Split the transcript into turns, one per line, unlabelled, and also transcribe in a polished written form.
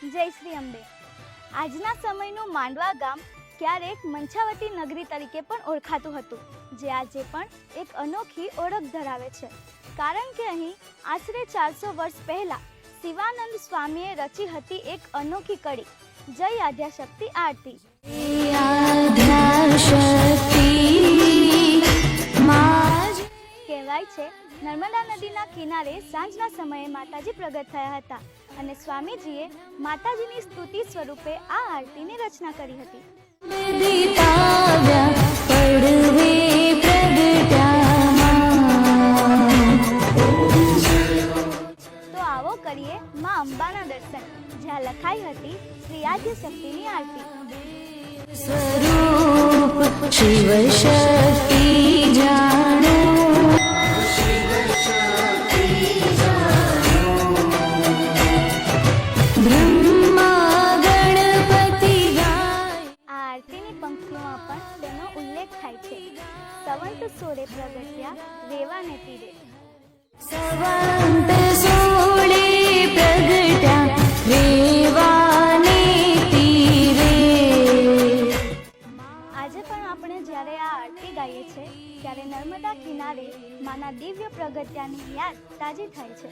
જય શ્રી અંબે। આજના સમયનું માંડવા ગામ ક્યારેક મંછાવતી નગરી તરીકે પણ ઓળખાતું હતું, જે આજે પણ એક અનોખી ઓળખ ધરાવે છે, કારણ કે અહીં આશરે 400 વર્ષ પહેલા શિવાનંદ સ્વામીએ રચી હતી એક અનોખી કડી, જય આદ્યાશક્તિ આરતી। કહેવાય છે નર્મદા નદીના કિનારે સાંજના સમયે માતાજી પ્રગટ થયા હતા અને સ્વામીજીએ માતાજીની સ્તુતિ સ્વરૂપે આ આરતીની રચના કરી હતી। તો આવો કરીએ માં અંબાના દર્શન, જ્યાં લખાઈ હતી શ્રી આદ્યશક્તિની આરતી।
સ્વરૂપ શિવ શક્તિ જાણો, બ્રહ્મા ગણપતિ ગાય।
આ આરતીની પંક્તિઓમાં પણ તેનો ઉલ્લેખ થાય છે। સંવંત સોળે પ્રગટ્યા રેવાને તીરે,
સંવંત સોળે પ્રગટ્યા રેવાને તીરે।
આજે પણ આપણે જ્યારે આ આરતી ગાઈએ છીએ ત્યારે નર્મદા કિનારે માના દિવ્ય પ્રગટ્યાની યાદ તાજી થાય છે।